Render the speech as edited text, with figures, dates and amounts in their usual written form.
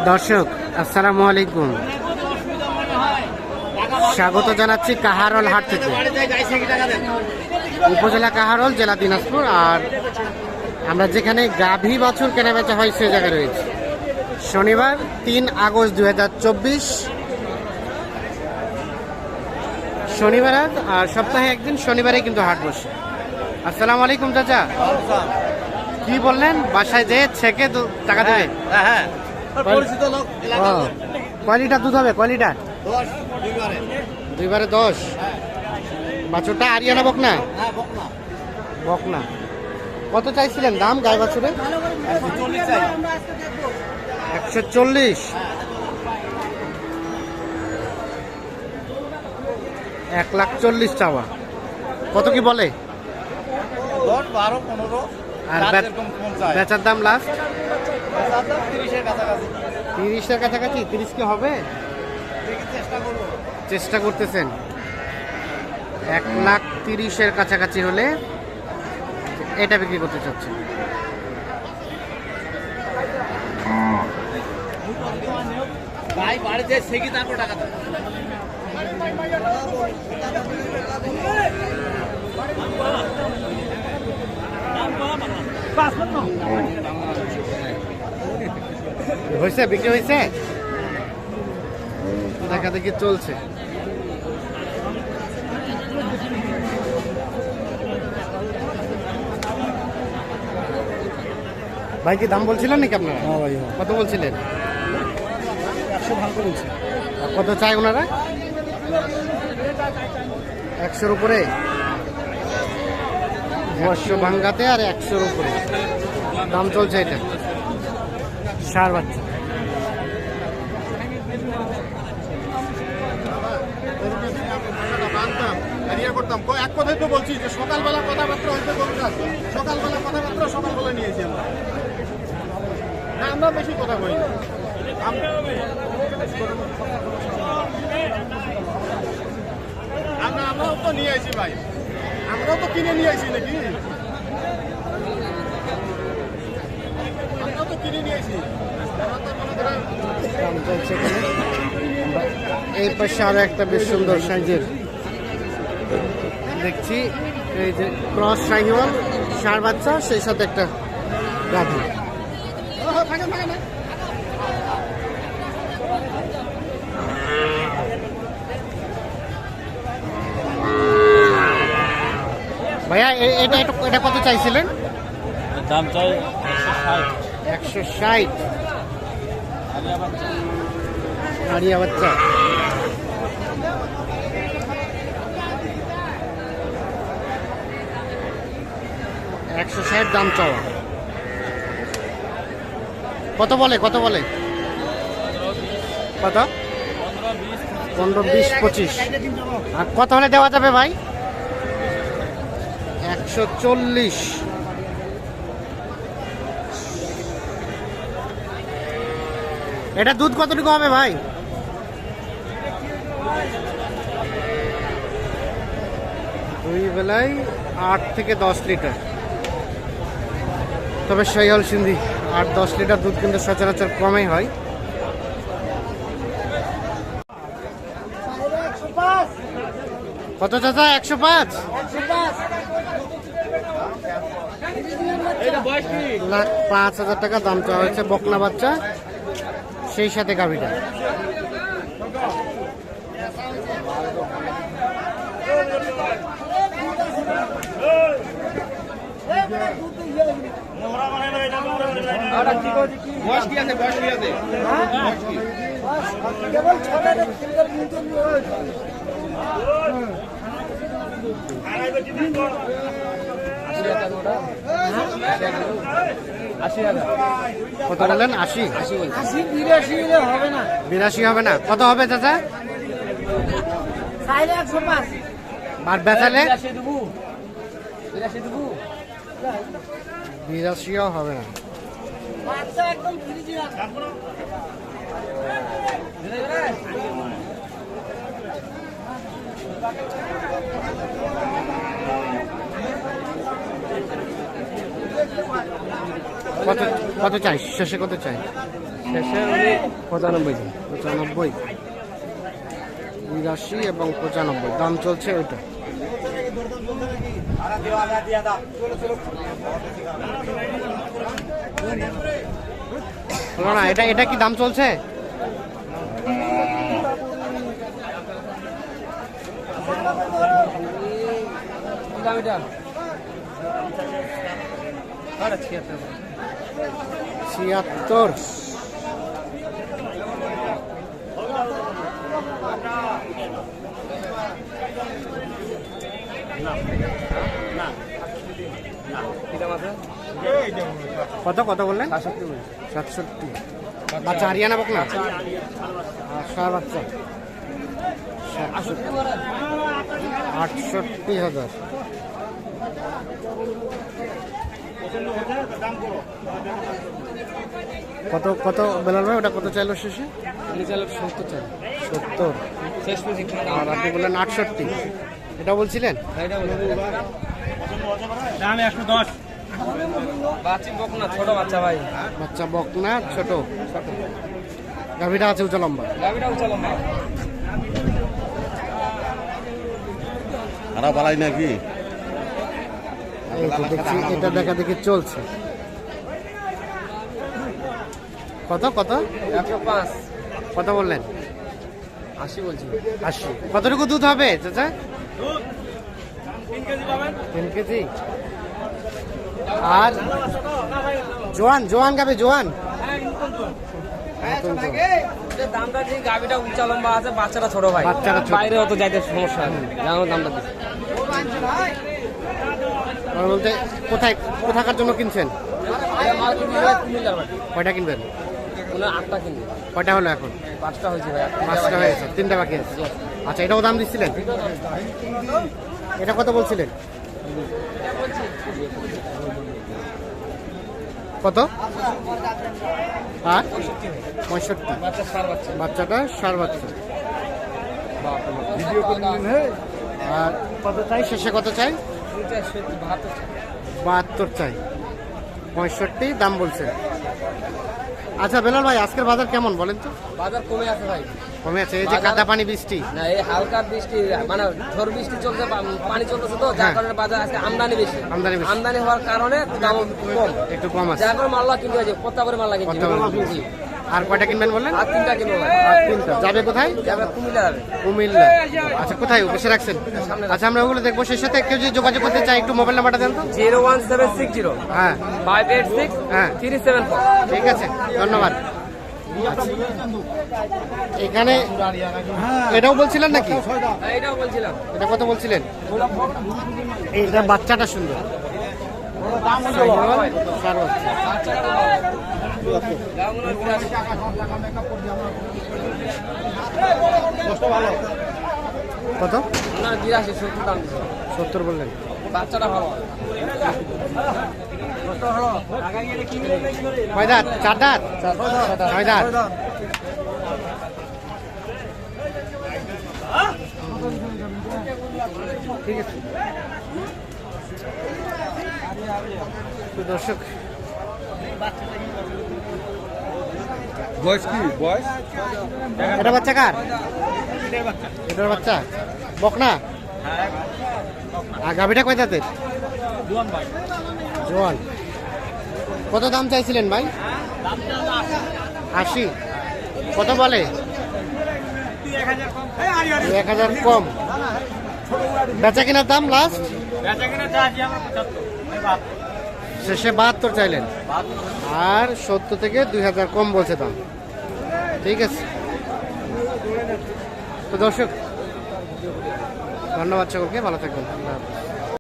দর্শক আসসালামু আলাইকুম, স্বাগত জানাচ্ছি কাহারোল হাট থেকে। উপজেলা কাহারোল, জেলা দিনাজপুর। আর আমরা যেখানে গাভী বাছুর কেনাবেচা হয় সে জায়গায় রয়েছে। শনিবার 3 আগস্ট 2024, শনিবার আজ। আর সপ্তাহে একদিন শনিবারে কিন্তু হাট বসে। আসসালামু আলাইকুম চাচা, কি বললেন? বাসায় যেয়ে ছেকে টাকা দেবে? হ্যাঁ, পরিচিত লোক। কয় লিটার দুধ হবে? কয় লিটার? 10 দুইবারে 10। বাছুরটা আরিয়ানা বকনা? হ্যাঁ, বকনা। বকনা। কত চাইছিলেন দাম গাই বাছুরে? 140 চাই। 140। 1,40,000 চাওয়া। কত কি বলে? 10, 12, 15। আর বেচার দাম লাস্ট 30 এর কাছাকাছি। 30-এর কাছাকাছি। 30 কি হবে? চেষ্টা করবো। চেষ্টা করতেছেন। 1,30,000-এর কাছাকাছি হলে এটা বিক্রি করতে চাচ্ছেন। ভাই বাড়িতে সেকি তারপর টাকা দেয়। হয়েছে? বিক্রি হয়েছে? দেখা দেখি চলছে। ভাই কি দাম বলছিলেন নাকি আপনারা? হ্যাঁ ভাই, কত বলছিলেন? 100 ভাঙতে বলছি। কত চাই ওনারা? 100-র উপরে। 100 ভাঙ্গাতে আর 100-র উপরে দাম চলছে। এটা সার বাচ্চা। এক কথাই তো বলছি যে সকালবেলা কথাবার্তা হইতে বলছি। সকালবেলা কথাবার্তা সকালবেলা নিয়েছি আমরা। না, আমরা বেশি কথা বলি না। আমরাও তো নিয়ে আসি ভাই, আমরাও তো কিনে নিয়ে আসি নাকি? আমরাও তো কিনে নিয়ে আসি। দাম চলছে এখানে। এই পাশে আরো একটা বেশ সুন্দর সাইজের দেখছি, এই যে ক্রস শাহিওয়াল ষাঁড় বাচ্চা, সেই সাথে একটা গাভী। ভাইয়া এটা কত চাইছিলেন? দাম চাই 160। আরিয়া বাচ্চা। 160 দাম চাওয়া। কত বলে? কত? 15, 20, 25। আর কত হলে দেওয়া যাবে ভাই? 140। এটা দুধ কতটুকু হবে ভাই? দুই বেলায় 8 থেকে 10 লিটার। তবে শাহিওয়াল সিন্ধি 8-10 লিটার দুধ কিন্তু সচরাচর কমই হয়। কত চাচা? 105। 1,05,000 টাকা দাম চাওয়া হয়েছে। বকনা বাচ্চা, সেই সাথে গাভীটা। কত বললেন? 80। 82 হবে না। 82 হবে না? কত হবে চাচা? 105। আর বেচালে 82 82 হবে না। বাচ্চা একদম ফ্রি দিলাম। কত কত চাই শেষে, কত চাই? শেষে উনি 95 জন। 95, 82 এবং 95 দাম চলছে ওইটা। হলো না, এটা এটা কি দাম চলছে? কি দাম এটা? 76। কি দাম আছে? কত কত বললেন? 67। বাচ্চা হারিয়ানা বকনা? সার বাচ্চা 68,000। কত কত বেলাল ভাই, ওটা কত চাইলো শেষে? উনি চাইলে 70 চাই। 70। শেষ পর্যন্ত আর আপনি বললেন 68, এটা বলছিলেন? এটা বলে দাম 110। বাচ্চা বকনা, ছোট বাচ্চা ভাই। বাচ্চা বকনা ছোট। গাভীটা আছে উঁচা লম্বা। গাবিটা উঁচা লম্বা। খারাপ বালাই নাকি? এই তো দেখছি এটা দেখা দেখি চলছে। কত কত 105। কত বললেন? 80 বলছি। 80। কতটুকু দুধ হবে চাচা? 3 কেজি। আর জোয়ান জোয়ান গাবে, জোয়ান নতুন তো। যে দামটা যে গাবিটা উঁচা লম্বা আছে, বাচ্চাটা ছোট ভাই। বাচ্চাটা ছোট। বাইরে অত যাইতে সমস্যা আছে। জানো দামটা দিচ্ছি। আর বলতে কোথায়, কোথাকার জন্য কিনছেন? এটা মাল কিনতে হবে কুমিল্লার বাড়ি। কয়টা কিনবেন? ওনার 8টা কিনবে। কয়টা হলো এখন? 5টা হয়েছে ভাই। 5টা হয়েছে, 3টা বাকি আছে। আচ্ছা, এটাও দাম দিচ্ছিলেন? এটা কত বলছিলেন? কত? হ্যাঁ 65। বাচ্চা সার বাচ্চা। বাচ্চাটা সার বাচ্চা। ভিডিও করে নিলেন। হ্যাঁ, আর কত চাই শেষে, কত চাই? 72 চাই। 65 দাম বলছে। আচ্ছা বেলাল ভাই, আজকের বাজার কেমন বলেন তো? বাজার কমে আছে ভাই। কমে আছে, এই যে কাদা পানি বৃষ্টি। না, এই হালকা বৃষ্টি মানে ঝড় বৃষ্টি চলছে, পানি চলতেছে তো, যার হ্যাঁ। কারণে বাজার আজকে আমদানি বেশি। আমদানি বেশি। আমদানি হওয়ার কারণে দাম কম। একটু কম আছে। যার কারণে মাল্লা কিনতে হয়েছে, কত্তা করে মাল্লা কিনতে কত্তা করে হবে। জি। আর কয়টা কিনবেন বললেন? আর 3টা কিনবো ভাই। আর 3টা। যাবে কোথায়? যাবে কুমিল্লা যাবে। কুমিল্লা। আচ্ছা, কোথায় বসে রাখছেন? আচ্ছা, আমরা ওগুলো দেখবো। সেই সাথে কেউ যদি যোগাযোগ করতে চাই, একটু মোবাইল নাম্বারটা দেন তো। 01760 হ্যাঁ 586 হ্যাঁ 374। ঠিক আছে, ধন্যবাদ। আচ্ছা, এখানে এটাও বলছিলেন নাকি? হ্যাঁ, এটাও বলছিলাম। এটা কত বলছিলেন? এইটা বাচ্চাটা সুন্দর। সার বাচ্চা। কত? না, 82 70 দাম দিচ্ছে। 70 বললেন। বাচ্চাটা ভালো। কয় দাঁত? 4 দাঁত? 6 দাঁত। ঠিক আছে। তো দর্শক, বয়স কি বয়স? এটা বাচ্চা কার? এটার বাচ্চা বকনা। আর গাভীটা কয় দাঁতের? জোয়ান। কত দাম চাইছিলেন ভাই? 80। কত বলে? 1000 কম। বেচা কিনার দাম লাস্ট শেষে 72 চাইলেন, আর 70 থেকে 2000 কম বলছে দাম। ঠিক আছে। তো দর্শক, ধন্যবাদ সকলকে, ভালো থাকবেন। আল্লাহ হাফেজ।